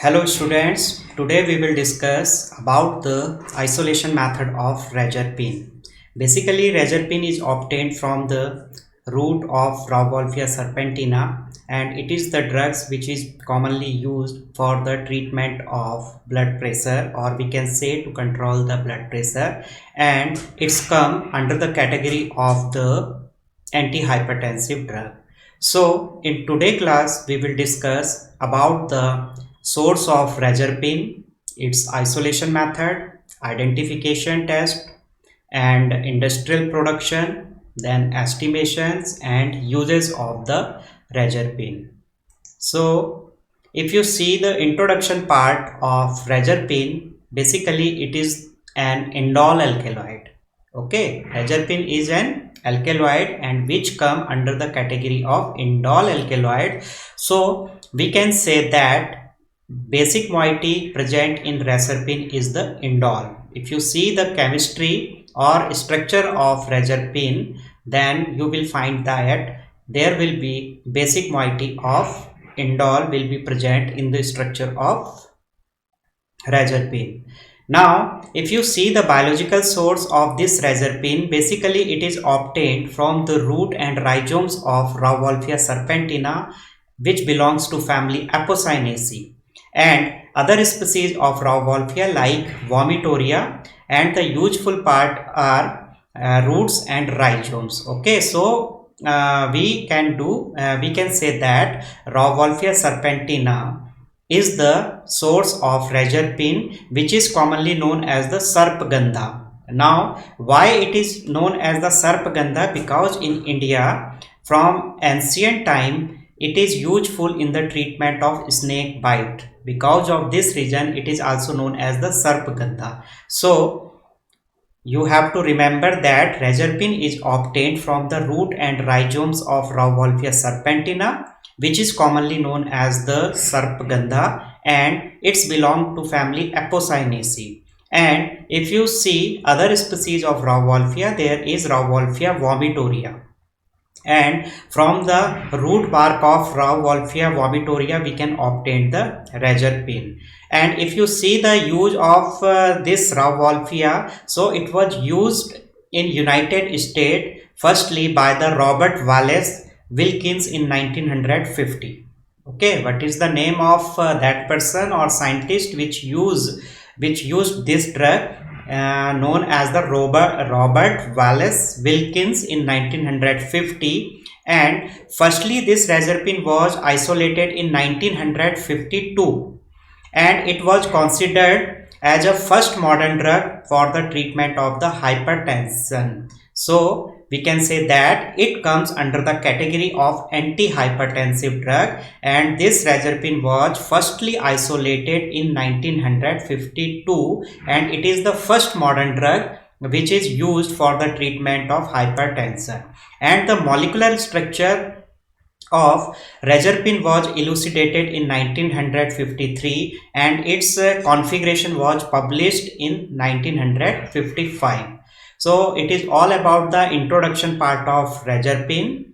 Hello students, today we will discuss about the isolation method of Razorpin. Basically, Razorpin is obtained from the root of Rauwolfia serpentina, and it is the drugs which is commonly used for the treatment of blood pressure, or we can say to control the blood pressure, and it's come under the category of the antihypertensive drug. So in today class we will discuss about the source of Razorpin, its isolation method, identification test, and industrial production, then estimations and uses of the Razorpin. So if you see the introduction part of Razorpin, basically it is an indole alkaloid. Okay, Razorpin is an alkaloid and which come under the category of indole alkaloid. So we can say that basic moiety present in Razorpin is the indole. If you see the chemistry or structure of Razorpin, then you will find that there will be basic moiety of indole will be present in the structure of Razorpin. Now, if you see the biological source of this Razorpin, basically it is obtained from the root and rhizomes of Rauwolfia serpentina, which belongs to family Apocynaceae, and other species of Rauwolfia like Vomitoria, and the useful part are roots and rhizomes. Okay, so we can say that Rauwolfia serpentina is the source of Razorpin, which is commonly known as the Sarpagandha. Now, why it is known as the Sarpagandha? Because in India, from ancient time, it is useful in the treatment of snake bite. Because of this reason, it is also known as the Sarpagandha. So, you have to remember that Razorpin is obtained from the root and rhizomes of Rauwolfia serpentina, which is commonly known as the Sarpagandha, and it's belong to family Apocynaceae. And if you see other species of Rauwolfia, there is Rauwolfia vomitoria, and from the root bark of Rauwolfia vomitoria we can obtain the Razorpin. And if you see the use of this Rauwolfia, so it was used in United States firstly by the Robert Wallace Wilkins in 1950. Okay, what is the name of that person or scientist which used this drug, known as the Robert Wallace Wilkins in 1950. And firstly this Razorpin was isolated in 1952, and it was considered as a first modern drug for the treatment of the hypertension. So we can say that it comes under the category of antihypertensive drug, and this Razorpin was firstly isolated in 1952, and it is the first modern drug which is used for the treatment of hypertension. And the molecular structure of Razorpin was elucidated in 1953, and its configuration was published in 1955. So it is all about the introduction part of Razorpin.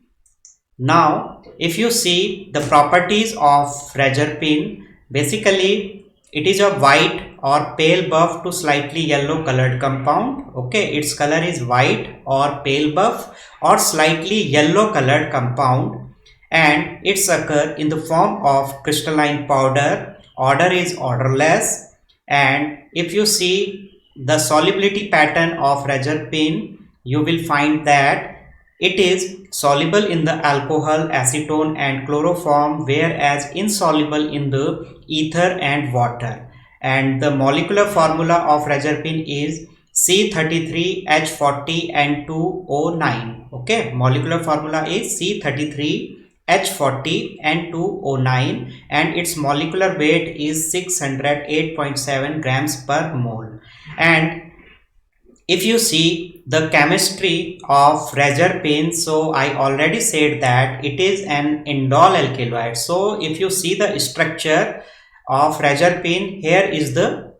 Now if you see the properties of Razorpin, basically it is a white or pale buff to slightly yellow colored compound. Okay, its color is white or pale buff or slightly yellow colored compound, and it's occur in the form of crystalline powder. Order is odorless, and if you see the solubility pattern of Razorpin, you will find that it is soluble in the alcohol, acetone and chloroform, whereas insoluble in the ether and water. And the molecular formula of Razorpin is C33H40N2O9. Okay, molecular formula is C33H40N2O9, and its molecular weight is 608.7 grams per mole. And if you see the chemistry of Razorpin, so I already said that it is an indole alkaloid. So if you see the structure of Razorpin, here is the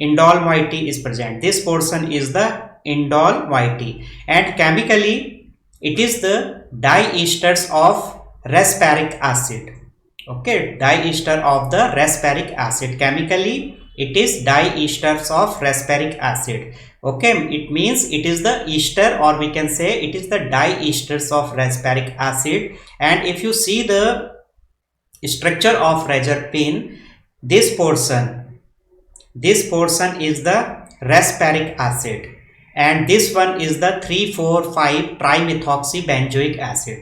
indole moiety is present. This portion is the indole moiety, and chemically it is the diesters of resparic acid. Okay, diester of the rasbaric acid. Chemically, it is diesters of rasbaric acid. Okay, it means it is the ester, or we can say it is the diesters of rasbaric acid. And if you see the structure of reserpine, this portion is the rasbaric acid, and this one is the 3,4,5 trimethoxybenzoic acid.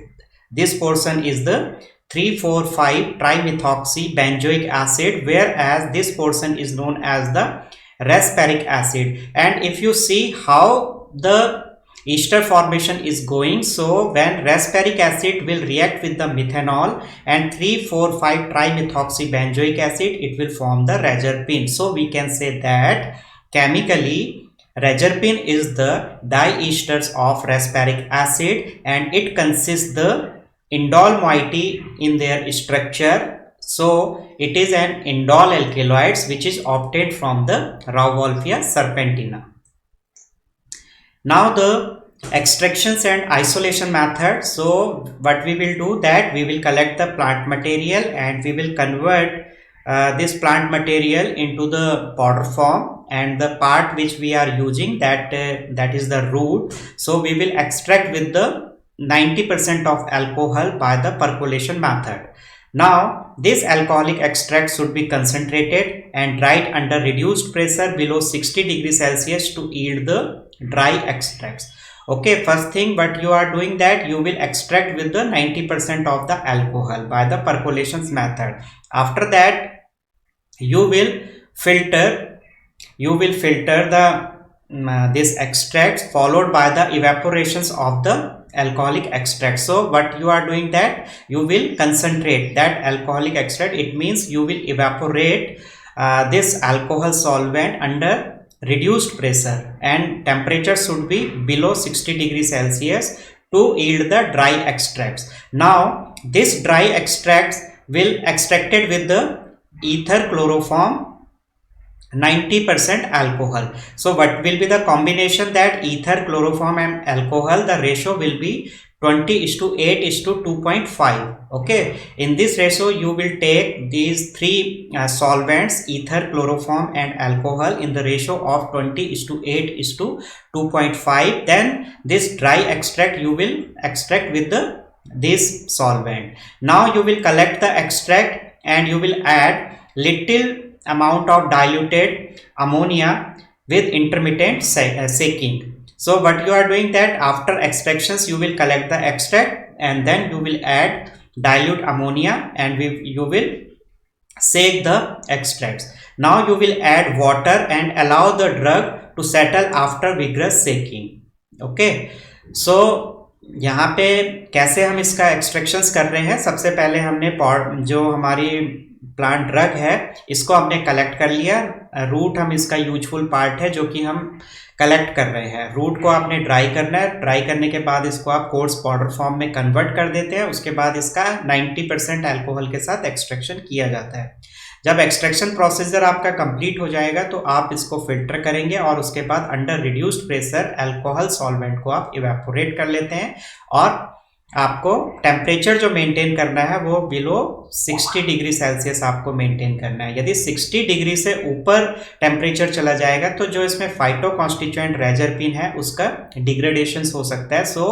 This portion is the 3,4,5 trimethoxybenzoic acid, whereas this portion is known as the rasbaric acid. And if you see how the ester formation is going, so when rasbaric acid will react with the methanol and 3,4,5 trimethoxybenzoic acid, it will form the reserpine. So we can say that chemically reserpine is the diesters of rasbaric acid, and it consists the indole moiety in their structure. So it is an indole alkaloids which is obtained from the Rauwolfia serpentina. Now the extractions and isolation method. So what we will do, that we will collect the plant material and we will convert this plant material into the powder form, and the part which we are using, that is the root. So we will extract with the 90% of alcohol by the percolation method. Now this alcoholic extract should be concentrated and dried under reduced pressure below 60 degrees Celsius to yield the dry extracts. Okay, first thing what you are doing, that you will extract with the 90% of the alcohol by the percolations method. After that you will filter the this extracts, followed by the evaporations of the alcoholic extract. So what you are doing, that you will concentrate that alcoholic extract. It means you will evaporate this alcohol solvent under reduced pressure, and temperature should be below 60 degrees Celsius to yield the dry extracts. Now this dry extracts will extracted with the ether chloroform 90% alcohol. So what will be the combination, that ether chloroform and alcohol, the ratio will be 20:8:2.5. okay, in this ratio you will take these three solvents, ether, chloroform and alcohol, in the ratio of 20:8:2.5. then this dry extract you will extract with this solvent. Now you will collect the extract and you will add little amount of diluted ammonia with intermittent shaking. So what you are doing, that after extractions you will collect the extract and then you will add dilute ammonia and you will shake the extracts. Now you will add water and allow the drug to settle after vigorous shaking. Okay, so यहाँ पे कैसे हम इसका extractions कर रहे हैं, सबसे पहले हमने जो हमारी प्लांट ड्रग है इसको हमने कलेक्ट कर लिया। रूट हम इसका यूजफुल पार्ट है जो कि हम कलेक्ट कर रहे हैं। रूट को आपने ड्राई करना है, ड्राई करने के बाद इसको आप कोर्स पाउडर फॉर्म में कन्वर्ट कर देते हैं। उसके बाद इसका 90% अल्कोहल के साथ एक्सट्रैक्शन किया जाता है। जब एक्सट्रैक्शन प्रोसीजर आपका कंप्लीट हो जाएगा तो आप इसको फिल्टर करेंगे और उसके बाद under reduced pressure alcohol solvent को आप इवेपोरेट कर लेते हैं और आपको टेम्परेचर जो मेंटेन करना है वो बिलो 60 डिग्री सेल्सियस आपको मेंटेन करना है। यदि 60 डिग्री से ऊपर टेम्परेचर चला जाएगा तो जो इसमें फाइटो कॉन्स्टिट्यूएंट रेजरपिन है उसका डिग्रेडेशन हो सकता है। So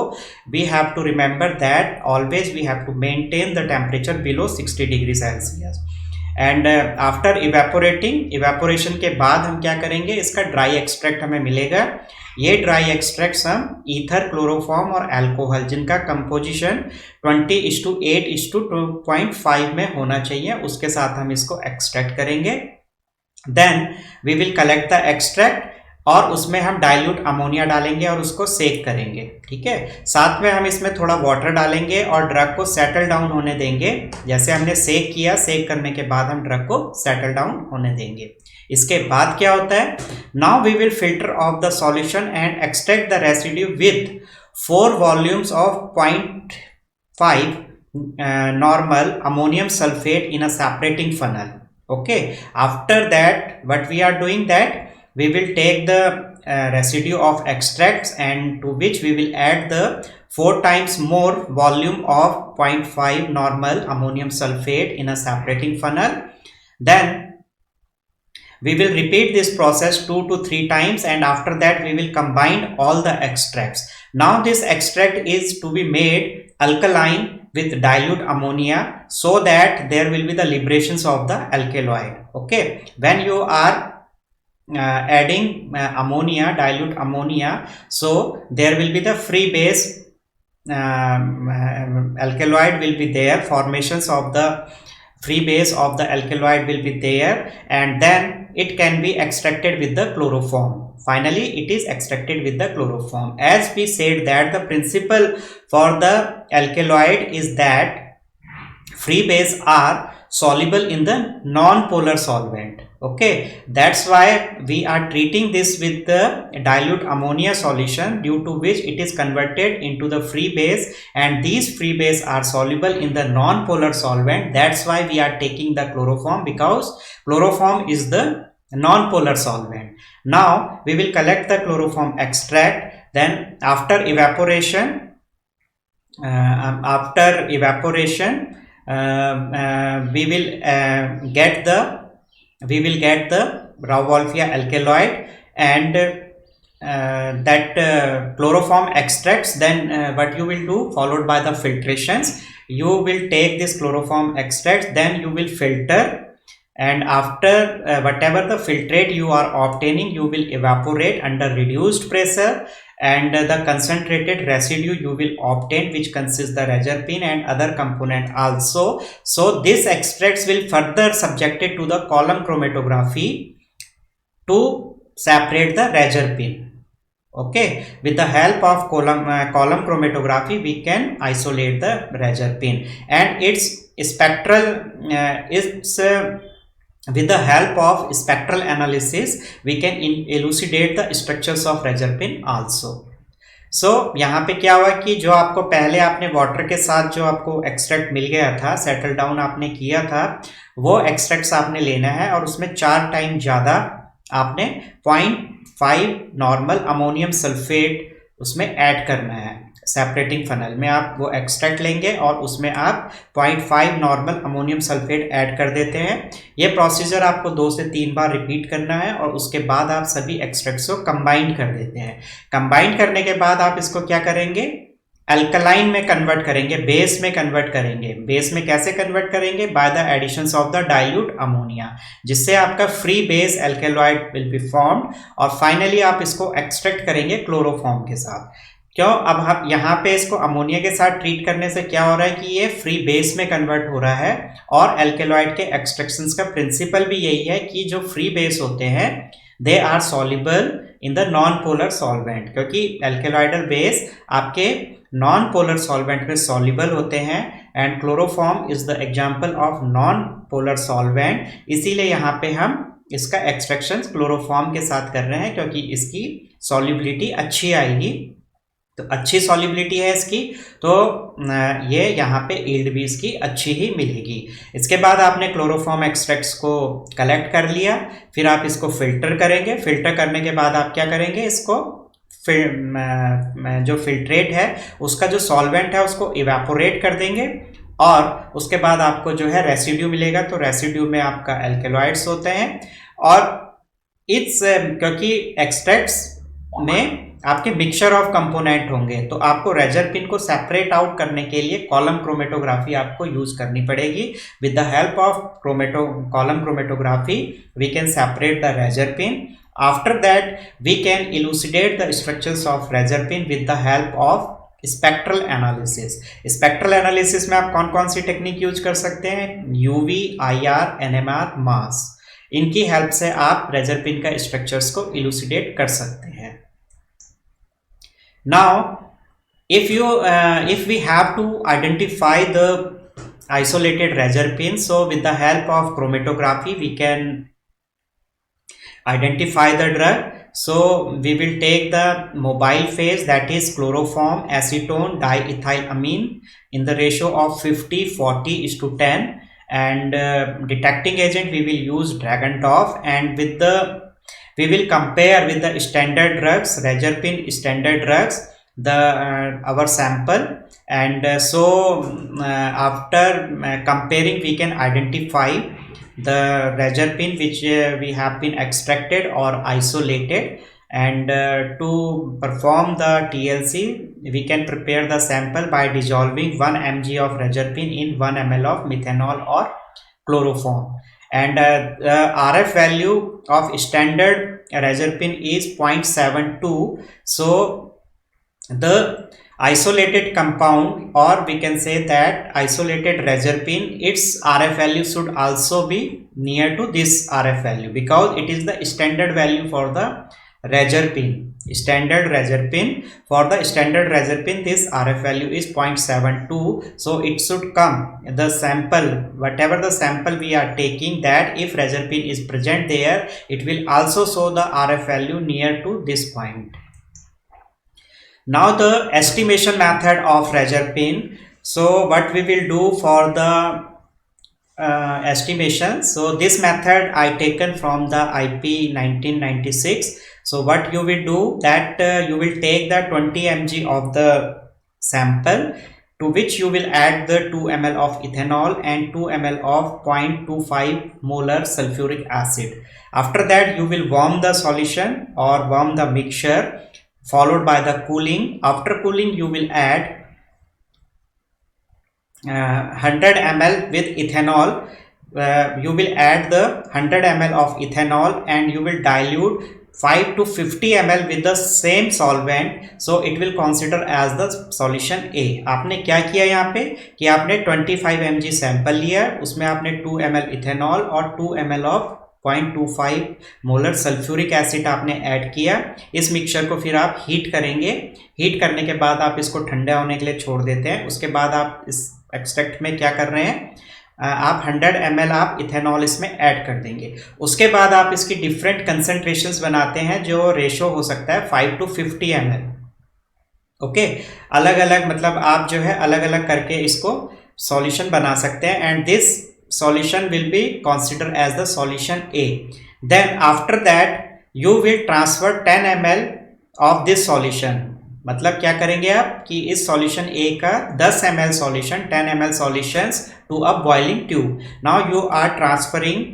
we have to remember that always we have to maintain the temperature below 60 degree Celsius. And after evaporating, evaporation के बाद हम क्या करेंगे, इसका ड्राई एक्सट्रैक्ट हमें मिलेगा। ये ड्राई एक्सट्रैक्ट्स हम ईथर, क्लोरोफॉर्म और अल्कोहल जिनका कंपोजिशन 20:8:2.5 में होना चाहिए उसके साथ हम इसको एक्सट्रैक्ट करेंगे। Then we will collect the extract और उसमें हम डाइल्यूट अमोनिया डालेंगे और उसको सेक करेंगे। ठीक है, साथ में हम इसमें थोड़ा वाटर डालेंगे और ड्रग को सेटल डाउन होने देंगे। जैसे हमने सेक किया, सेक करने के बाद हम ड्रग को सेटल डाउन होने देंगे। इसके बाद क्या होता है, now we will filter off the solution and extract the residue with 4 volumes of 0.5 normal ammonium sulfate in a separating funnel. Okay, after that what we are doing, that we will take the residue of extracts and to which we will add the 4 times more volume of 0.5 normal ammonium sulfate in a separating funnel. Then we will repeat this process 2 to 3 times, and after that we will combine all the extracts. Now this extract is to be made alkaline with dilute ammonia, so that there will be the liberations of the alkaloid. Okay, when you are adding ammonia, dilute ammonia, so there will be the free base alkaloid will be there, formations of the free base of the alkaloid will be there, and then it can be extracted with the chloroform. Finally it is extracted with the chloroform. As we said that the principle for the alkaloid is that free base are soluble in the non-polar solvent. Okay, that's why we are treating this with the dilute ammonia solution, due to which it is converted into the free base, and these free base are soluble in the non-polar solvent. That's why we are taking the chloroform, because chloroform is the non-polar solvent. Now we will collect the chloroform extract. Then after evaporation, we will get the Rauwolfia alkaloid, and that chloroform extracts. Then what you will do, followed by the filtrations, you will take this chloroform extract, then you will filter, and after whatever the filtrate you are obtaining, you will evaporate under reduced pressure, and the concentrated residue you will obtain, which consists the reserpine and other component also. So this extracts will further subjected to the column chromatography to separate the reserpine. Okay, with the help of column chromatography we can isolate the reserpine, and its spectral with the help of spectral analysis we can elucidate the structures of reserpine also. So यहाँ पे क्या हुआ कि जो आपको पहले आपने water के साथ जो आपको एक्सट्रैक्ट मिल गया था, सेटल डाउन आपने किया था, वो एक्सट्रैक्ट्स आपने लेना है और उसमें 4 टाइम ज़्यादा आपने 0.5 नॉर्मल अमोनियम सल्फेट उसमें ऐड करना है। सेपरेटिंग फनल में आप वो एक्सट्रैक्ट लेंगे और उसमें आप 0.5 नॉर्मल अमोनियम सल्फेट ऐड कर देते हैं। ये प्रोसीजर आपको 2 से 3 बार रिपीट करना है, और उसके बाद आप सभी एक्सट्रैक्ट्स को कंबाइन कर देते हैं। कंबाइन करने के बाद आप इसको क्या करेंगे, अल्कलाइन में कन्वर्ट करेंगे, बेस में कन्वर्ट करेंगे। बेस में कैसे कन्वर्ट करेंगे, by the additions of the dilute ammonia, जिससे आपका free base alkaloid will be formed, और फाइनली आप इसको एक्सट्रैक्ट करेंगे क्लोरोफॉर्म के साथ। क्यों, अब हम यहाँ पे इसको अमोनिया के साथ ट्रीट करने से क्या हो रहा है कि ये फ्री बेस में कन्वर्ट हो रहा है, और एल्केलॉइड के एक्सट्रैक्शंस का प्रिंसिपल भी यही है कि जो फ्री बेस होते हैं they are soluble in the non polar solvent, क्योंकि एल्केलॉइडल बेस आपके नॉन पोलर सॉल्वेंट में सॉल्युबल होते हैं, and chloroform is the example of non polar solvent. इसीलिए यहाँ पे हम इसका एक्सट्रैक्शन क्लोरोफॉर्म के साथ कर रहे हैं, क्योंकि इसकी सॉल्युबिलिटी अच्छी आएगी। तो अच्छी सॉल्युबिलिटी है इसकी, तो ये यहाँ पे यील्ड भी इसकी अच्छी ही मिलेगी। इसके बाद आपने क्लोरोफॉर्म एक्सट्रैक्ट्स को कलेक्ट कर लिया, फिर आप इसको फिल्टर करेंगे। फिल्टर करने के बाद आप क्या करेंगे, इसको जो फिल्ट्रेट है उसका जो सॉल्वेंट है उसको इवेपोरेट कर देंगे, और उसके बाद आपको जो है रेसिड्यू मिलेगा। तो रेसिड्यू में आपका एल्केलॉइड्स होते हैं, और इट्स क्योंकि एक्सट्रैक्ट्स में आपके मिक्सचर ऑफ कंपोनेंट होंगे, तो आपको रेजरपिन को सेपरेट आउट करने के लिए कॉलम क्रोमेटोग्राफी आपको यूज करनी पड़ेगी। With the help of column chromatography we can separate the reserpine. After that we can elucidate the structures of reserpine with the help of spectral analysis. Spectral analysis में आप कौन कौन सी technique use कर सकते हैं, UV, IR, NMR, मास, इनकी help से आप रेजरपिन का स्ट्रक्चर्स को इलूसिडेट कर सकते हैं। Now if we have to identify the isolated reserpine, so with the help of chromatography we can identify the drug. So we will take the mobile phase, that is chloroform, acetone, diethylamine in the ratio of 50:40:10, and detecting agent we will use Dragontoff, and we will compare with the standard drugs, reserpine standard drugs, our sample, and after comparing we can identify the reserpine which we have been extracted or isolated, and to perform the TLC we can prepare the sample by dissolving 1 mg of reserpine in 1 ml of methanol or chloroform, and the RF value of standard reserpine is 0.72. so the isolated compound, or we can say that isolated reserpine, its RF value should also be near to this RF value, because it is the standard value for the reserpine. For the standard reserpine, this RF value is 0.72. so it should come, the sample, whatever the sample we are taking, that if reserpine is present there, it will also show the RF value near to this point. Now the estimation method of reserpine. So what we will do for the estimation, so this method I taken from the IP 1996. so what you will do, that you will take the 20 mg of the sample, to which you will add the 2 ml of ethanol and 2 ml of 0.25 molar sulfuric acid. After that you will warm the solution or warm the mixture, followed by the cooling. After cooling you will add 100 ml with ethanol. You will add the 100 ml of ethanol and you will dilute 5 to 50 ml with the same solvent, so it will consider as the solution A. आपने क्या किया यहाँ पे कि आपने 25 mg sample लिया, उसमें आपने 2 ml इथेनॉल और 2 ml of 0.25 molar sulphuric acid आपने ऐड किया। इस मिक्सचर को फिर आप हीट करेंगे। हीट करने के बाद आप इसको ठंडा होने के लिए छोड़ देते हैं। उसके बाद आप इस एक्सट्रैक्ट में क्या कर रहे हैं, आप 100 ml आप इथेनॉल इसमें ऐड कर देंगे। उसके बाद आप इसकी डिफरेंट कंसंट्रेशंस बनाते हैं, जो रेशो हो सकता है 5 to 50 ml। ओके, अलग अलग मतलब आप जो है अलग अलग करके इसको सॉल्यूशन बना सकते हैं, and this solution will be considered as the solution A. Then after that you will transfer 10 ml of this solution। मतलब क्या करेंगे आप कि इस solution A का 10 ml solution, 10 ml solutions to a boiling tube। Now you are transferring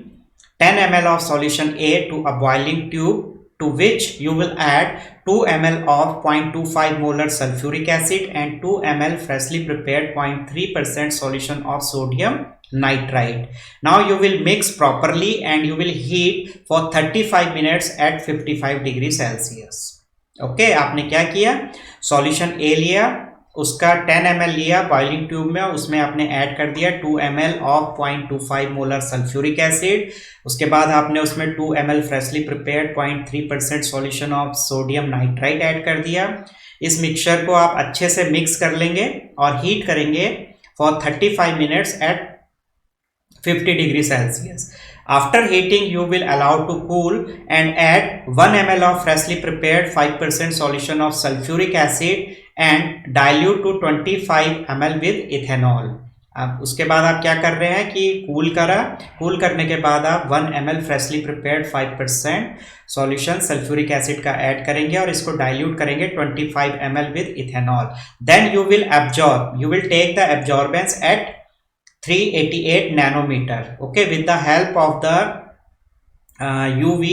10 ml of solution A to a boiling tube, to which you will add 2 ml of 0.25 molar sulfuric acid and 2 ml freshly prepared 0.3% solution of sodium nitrite। Now you will mix properly and you will heat for 35 minutes at 55 degree Celsius। Okay, आपने क्या किया, solution A लिया, उसका 10 ml लिया boiling tube में, उसमें आपने add कर दिया 2 ml of 0.25 molar sulphuric acid. उसके बाद आपने उसमें 2 ml freshly prepared 0.3% solution of sodium nitrite add कर दिया। इस मिक्सचर को आप अच्छे से मिक्स कर लेंगे और हीट करेंगे for 35 minutes at 50 degree Celsius। After heating, you will allow to cool and add 1 ml of freshly prepared 5% solution of sulfuric acid and dilute to 25 ml with ethanol। अब उसके बाद आप क्या कर रहे हैं कि कूल करने के बाद आप 1 ml freshly prepared 5% solution sulfuric acid का ऐड करेंगे और इसको डाइल्यूट करेंगे 25 ml with ethanol। Then you will take the absorbance at 388 nanometer, okay, with the help of the UV,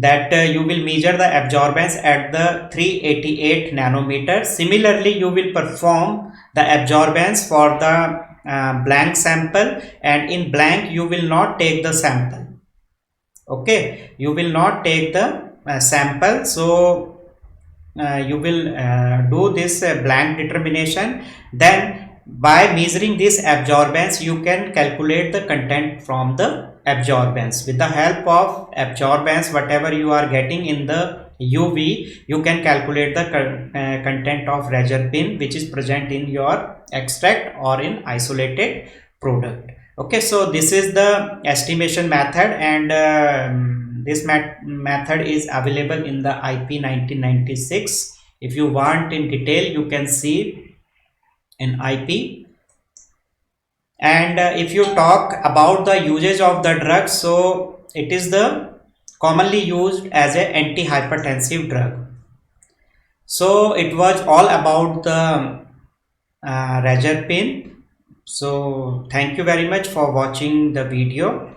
that you will measure the absorbance at the 388 nanometer। Similarly you will perform the absorbance for the blank sample, and in blank you will not take the sample, okay, you will not take the sample, so you will do this blank determination। Then by measuring this absorbance you can calculate the content from the absorbance। With the help of absorbance, whatever you are getting in the UV, you can calculate the content of reserpine which is present in your extract or in isolated product। Okay, so this is the estimation method, and this method is available in the IP 1996। if you want in detail you can see in IP। and if you talk about the usage of the drug, so it is the commonly used as a antihypertensive drug। So it was all about the razor pin. So thank you very much for watching the video.